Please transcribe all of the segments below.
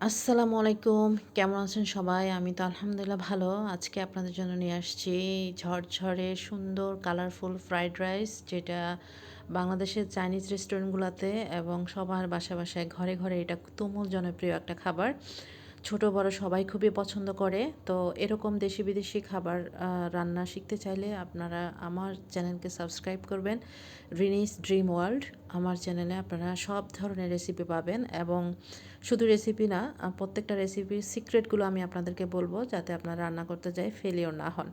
আসসালামু আলাইকুম। কেমন আছেন সবাই? আমি তো আলহামদুলিল্লাহ ভালো। আজকে আপনাদের জন্য নিয়ে আসছি ঝরঝরে সুন্দর কালারফুল ফ্রাইড রাইস, যেটা বাংলাদেশের চাইনিজ রেস্টুরেন্টগুলোতে এবং সবার বাসায় ঘরে ঘরে এটা তুমুল জনপ্রিয় একটা খাবার। ছোট বড় সবাই খুবই পছন্দ করে। তো এরকম দেশি বিদেশি খাবার রান্না শিখতে চাইলে আপনারা আমার চ্যানেলকে সাবস্ক্রাইব করবেন, রিনিস ড্রিম ওয়ার্ল্ড। আমার চ্যানেলে আপনারা সব ধরনের রেসিপি পাবেন এবং শুধু রেসিপি না, প্রত্যেকটা রেসিপির সিক্রেটগুলো আমি আপনাদেরকে বলবো, যাতে আপনারা রান্না করতে যাই ফেলিওর না হন।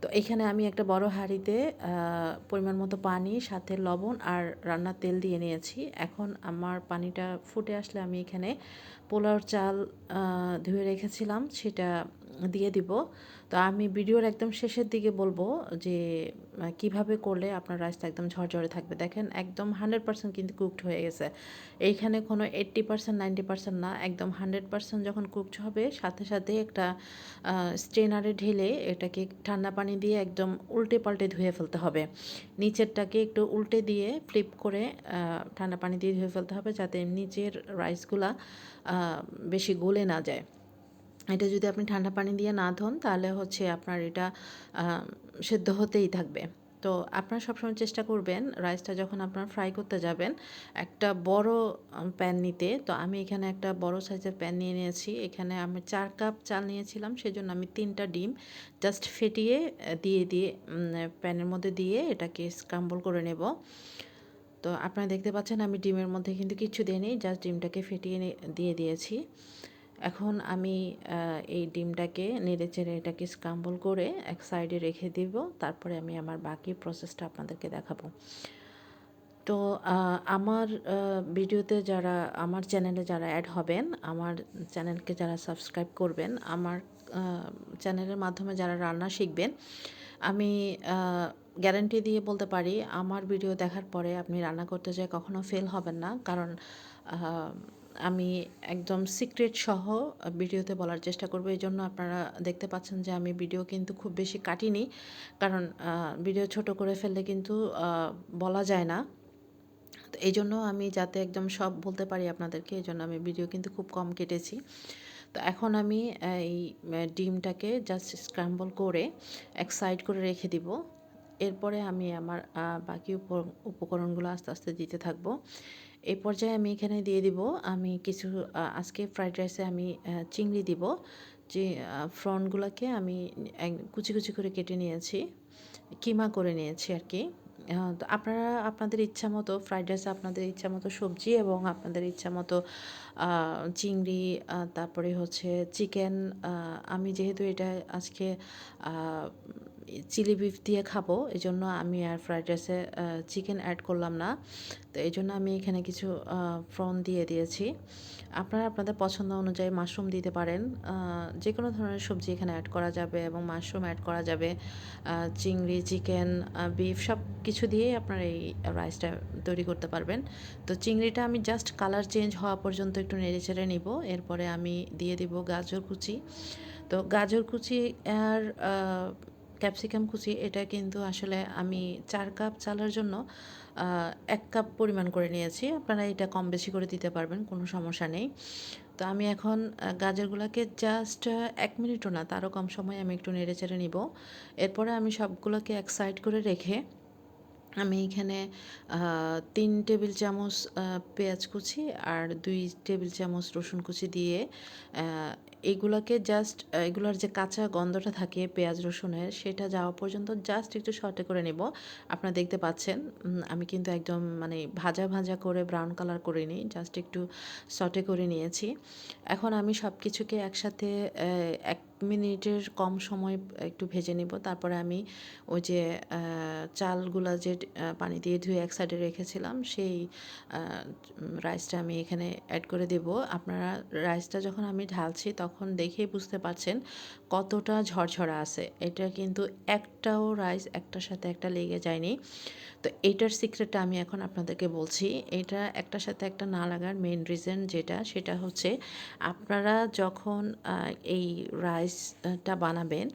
তো এখানে আমি একটা বড় হাঁড়িতে পরিমাণ মতো পানি, সাথে লবণ আর রান্নার তেল দিয়ে নিয়েছি। এখন আমার পানিটা ফুটে আসলে আমি এখানে পোলাওর চাল ধুয়ে রেখেছিলাম সেটা দিয়ে দিব। তো আমি ভিডিওর একদম শেষের দিকে বলবো যে কিভাবে করলে আপনার রাইসটা একদম ঝরঝরে থাকবে। দেখেন একদম 100% কিন্তু কুকড হয়ে গেছে। এইখানে কোনো 80% 90% না, একদম 100% যখন কুকড হবে সাথে সাথে একটা স্ট্রেনারে ঢেলে এটাকে ঠান্ডা পানি দিয়ে একদম উল্টে পাল্টে ধুয়ে ফেলতে হবে। নিচেরটাকে একটু উল্টে দিয়ে ফ্লিপ করে ঠান্ডা পানি দিয়ে ধুয়ে ফেলতে হবে, যাতে নিচের রাইসগুলা বেশি গলে না যায়। এটা যদি আপনি ঠান্ডা পানি দিয়ে না ধোন তাহলে হচ্ছে আপনার এটা সেদ্ধ হতেই থাকবে। তো আপনারা সবসময় চেষ্টা করবেন রাইসটা যখন আপনারা ফ্রাই করতে যাবেন একটা বড় প্যান নিতে। তো আমি এখানে একটা বড় সাইজের প্যান নিয়ে নিয়েছি। এখানে আমি 4 কাপ চাল নিয়েছিলাম, সেজন্য আমি 3টা ডিম জাস্ট ফেটিয়ে দিয়ে প্যানের মধ্যে দিয়ে এটাকে স্ক্রাম্বল করে নেব। তো আপনারা দেখতে পাচ্ছেন আমি ডিমের মধ্যে কিন্তু কিচ্ছু দিইনি, জাস্ট ডিমটাকে ফেটিয়ে দিয়ে দিয়েছি। এখন আমি এই ডিমটাকে নেড়েচেড়ে এটাকে স্ক্রাম্বল করে এক সাইডে রেখে দিব। তারপরে আমি আমার বাকি প্রসেসটা আপনাদেরকে দেখাবো। তো আমার ভিডিওতে যারা, আমার চ্যানেলে যারা অ্যাড হবেন, আমার চ্যানেলকে যারা সাবস্ক্রাইব করবেন, আমার চ্যানেলের মাধ্যমে যারা রান্না শিখবেন, আমি গ্যারান্টি দিয়ে বলতে পারি আমার ভিডিও দেখার পরে আপনি রান্না করতে যেয়ে কখনো ফেল হবেন না। কারণ আমি একদম সিক্রেট সহ ভিডিওতে বলার চেষ্টা করব। এজন্য আপনারা দেখতে পাচ্ছেন যে আমি ভিডিও কিন্তু খুব বেশি কাটিনি, কারণ ভিডিও ছোট করে ফেললে কিন্তু বলা যায় না। তো এইজন্য আমি যাতে একদম সব বলতে পারি আপনাদেরকে, এজন্য আমি ভিডিও কিন্তু খুব কম কেটেছি। তো এখন আমি এই ডিমটাকে জাস্ট স্ক্র্যাম্বল করে এক সাইড করে রেখে দিব। এরপরে আমি আমার বাকি উপকরণগুলো আস্তে আস্তে দিতে থাকবো। এই পর্যায়ে আমি এখানে দিয়ে দিব আমি কিছু আজকে ফ্রাইড রাইসে আমি চিংড়ি দিব। যে ফ্রনগুলোকে আমি কুচি কুচি করে কেটে নিয়েছি, কিমা করে নিয়েছি আর কি। তো আপনারা আপনাদের ইচ্ছা মতো ফ্রাইড রাইসে আপনাদের ইচ্ছা মতো সবজি এবং আপনাদের ইচ্ছা মতো চিংড়ি, তারপরে হচ্ছে চিকেন। আমি যেহেতু এটা আজকে চিলি বিফ দিয়ে খাবো, এজন্য আমি আর ফ্রাইড রাইসে চিকেন অ্যাড করলাম না। তো এই জন্য আমি এখানে কিছু ফ্রন দিয়ে দিয়েছি। আপনারা আপনাদের পছন্দ অনুযায়ী মাশরুম দিতে পারেন। যে কোনো ধরনের সবজি এখানে অ্যাড করা যাবে এবং মাশরুম অ্যাড করা যাবে। চিংড়ি, চিকেন, বিফ সব কিছু দিয়েই আপনারা এই রাইসটা তৈরি করতে পারবেন। তো চিংড়িটা আমি জাস্ট কালার চেঞ্জ হওয়া পর্যন্ত একটু নেড়েচেড়ে নিব। এরপরে আমি দিয়ে দিব গাজর কুচি। তো গাজর কুচি আর ক্যাপসিকাম কুচি, এটা কিন্তু আসলে আমি 4 কাপ চালের জন্য 1 কাপ পরিমাণ করে নিয়েছি। আপনারা এটা কম বেশি করে দিতে পারবেন, কোনো সমস্যা নেই। তো আমি এখন গাজরগুলোকে জাস্ট 1 মিনিটও না, তারও কম সময় আমি একটু নেড়েচেড়ে নিব। এরপরে আমি সবগুলোকে এক সাইড করে রেখে আমি এখানে 3 টেবিল চামচ পেঁয়াজ কুচি আর 2 টেবিল চামচ রসুন কুচি দিয়ে এইগুলাকে জাস্ট এগুলার যে কাঁচা গন্ধটা থাকে পেঁয়াজ রসুনের, সেটা যাওয়া পর্যন্ত জাস্ট একটু সটে করে নেব। আপনারা দেখতে পাচ্ছেন আমি কিন্তু একদম মানে ভাজা ভাজা করে ব্রাউন কালার করে নিই, জাস্ট একটু সটে করে নিয়েছি। এখন আমি সব কিছুকে একসাথে 1 মিনিটের কম সময় একটু ভেজে নিব। তারপরে আমি ওই যে চালগুলা যে পানি দিয়ে ধুয়ে এক সাইডে রেখেছিলাম, সেই রাইসটা আমি এখানে অ্যাড করে দেব। আপনারা রাইসটা যখন আমি ঢালছি তখন দেখেই বুঝতে পারছেন কতটা ঝরঝরা আছে। এটা কিন্তু একটাও রাইস একটার সাথে একটা লেগে যায়নি। তো এইটার সিক্রেটটা আমি এখন আপনাদেরকে বলছি। এটা একটার সাথে একটা না লাগার মেইন রিজন যেটা, সেটা হচ্ছে আপনারা যখন এই রাইস রাইসটা বানাবেন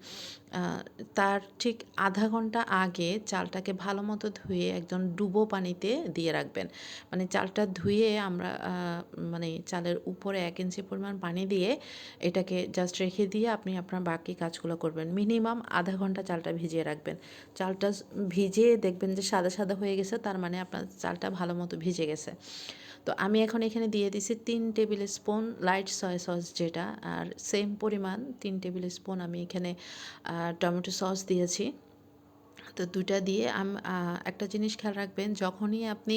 তার ঠিক আধা ঘন্টা আগে চালটাকে ভালো মতো ধুয়ে একদম ডুবো পানিতে দিয়ে রাখবেন। মানে চালটা ধুয়ে আমরা মানে চালের উপরে 1 ইঞ্চি পরিমাণ পানি দিয়ে এটাকে জাস্ট রেখে দিয়ে আপনি আপনার বাকি কাজগুলো করবেন। মিনিমাম আধা ঘন্টা চালটা ভিজিয়ে রাখবেন। চালটা ভিজিয়ে দেখবেন যে সাদা সাদা হয়ে গেছে, তার মানে আপনার চালটা ভালো মতো ভিজে গেছে। তো আমি এখন এখানে দিয়ে দিছি 3 table spoon light soya sauce যেটা, আর সেম পরিমাণ 3 টেবিল স্পুন আমি এখানে টমেটো সস দিয়েছি। তো 2টা দিয়ে একটা জিনিস খেয়াল রাখবেন, যখনই আপনি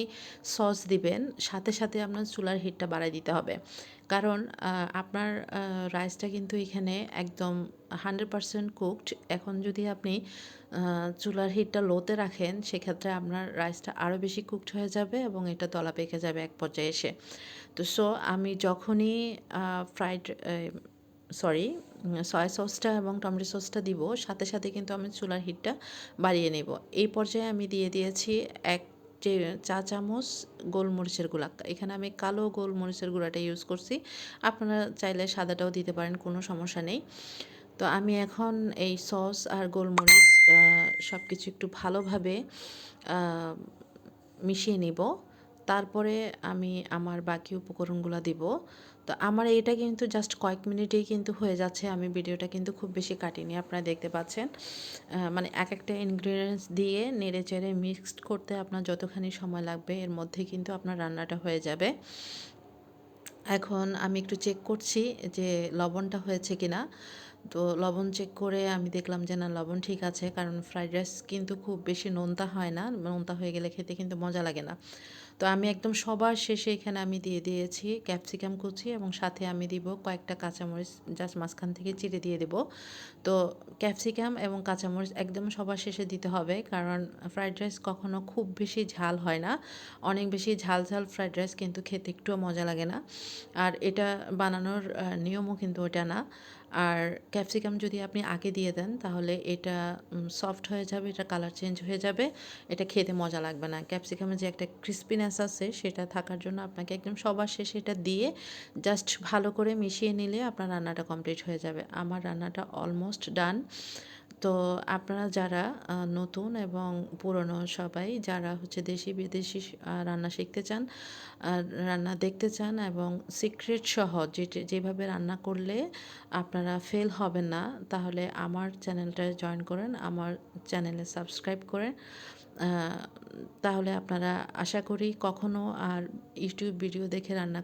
সস দিবেন সাথে সাথে আপনার চুলার হিটটা বাড়ায় দিতে হবে। কারণ আপনার রাইসটা কিন্তু এখানে একদম 100% কুকড। এখন যদি আপনি চুলার হিটটা লোতে রাখেন সেক্ষেত্রে আপনার রাইসটা আরও বেশি কুকড হয়ে যাবে এবং এটা দলা পেকে যাবে এক পর্যায়ে এসে। তো আমি যখনই ফ্রাইড সরি সয়া সসটা এবং টমেটো সসটা দিব সাথে সাথে কিন্তু আমি চুলার হিটটা বাড়িয়ে নেব। এই পর্যায়ে আমি দিয়ে দিয়েছি 1 চা চামচ গোলমরিচের গুঁড়া। এখানে আমি কালো গোলমরিচের গুঁড়াটা ইউজ করছি। আপনারা চাইলে সাদাটাও দিতে পারেন, কোনো সমস্যা নেই। তো আমি এখন এই সস আর গোলমরিচ সব কিছু একটু ভালোভাবে মিশিয়ে নিব। তারপরে আমি আমার বাকি উপকরণগুলো দিব। তো আমার এটা কিন্তু জাস্ট কয়েক মিনিটেই কিন্তু হয়ে যাচ্ছে। আমি ভিডিওটা কিন্তু খুব বেশি কাটিনি, আপনারা দেখতে পাচ্ছেন। মানে একটা ইনগ্রিডিয়েন্টস দিয়ে নেড়ে চেড়ে মিক্সড করতে আপনার যতখানি সময় লাগবে এর মধ্যে কিন্তু আপনার রান্নাটা হয়ে যাবে। এখন আমি একটু চেক করছি যে লবণটা হয়েছে কিনা। তো লবণ চেক করে আমি দেখলাম যে না, লবণ ঠিক আছে, কারণ ফ্রাইড রাইস কিন্তু খুব বেশি নোনতা হয় না, নোনতা হয়ে গেলে খেতে কিন্তু মজা লাগে না। তো আমি একদম সবার শেষে এখানে আমি দিয়ে দিয়েছি ক্যাপসিকাম কুচি এবং সাথে আমি দিব কয়েকটা কাঁচামরিচ, জাস্ট মাঝখান থেকে চিড়ে দিয়ে দেব। তো ক্যাপসিকাম এবং কাঁচামরিচ একদম সবার শেষে দিতে হবে, কারণ ফ্রাইড রাইস কখনো খুব বেশি ঝাল হয় না। অনেক বেশি ঝাল ঝাল ফ্রাইড রাইস কিন্তু খেতে একটুও মজা লাগে না। আর এটা বানানোর নিয়মও কিন্তু ওটা না। আর ক্যাপসিকাম যদি আপনি আগে দিয়ে দেন তাহলে এটা সফট হয়ে যাবে, এটা কালার চেঞ্জ হয়ে যাবে, এটা খেতে মজা লাগবে না। ক্যাপসিকামে যে একটা ক্রিস্পিনেস আছে সেটা থাকার জন্য আপনাকে একদম সবার শেষে এটা দিয়ে জাস্ট ভালো করে মিশিয়ে নিলে আপনার রান্নাটা কমপ্লিট হয়ে যাবে। আমার রান্নাটা অলমোস্ট ডান। তো আপনারা যারা নতুন এবং পুরনো সবাই যারা হচ্ছে দেশি বিদেশি রান্না শিখতে চান, রান্না দেখতে চান এবং সিক্রেট সহ যেভাবে রান্না করলে আপনারা ফেল হবেন না, তাহলে আমার চ্যানেলটা জয়েন করেন, আমার চ্যানেলে সাবস্ক্রাইব করেন। তাহলে আপনারা আশা করি কখনো আর ইউটিউব ভিডিও দেখে রান্না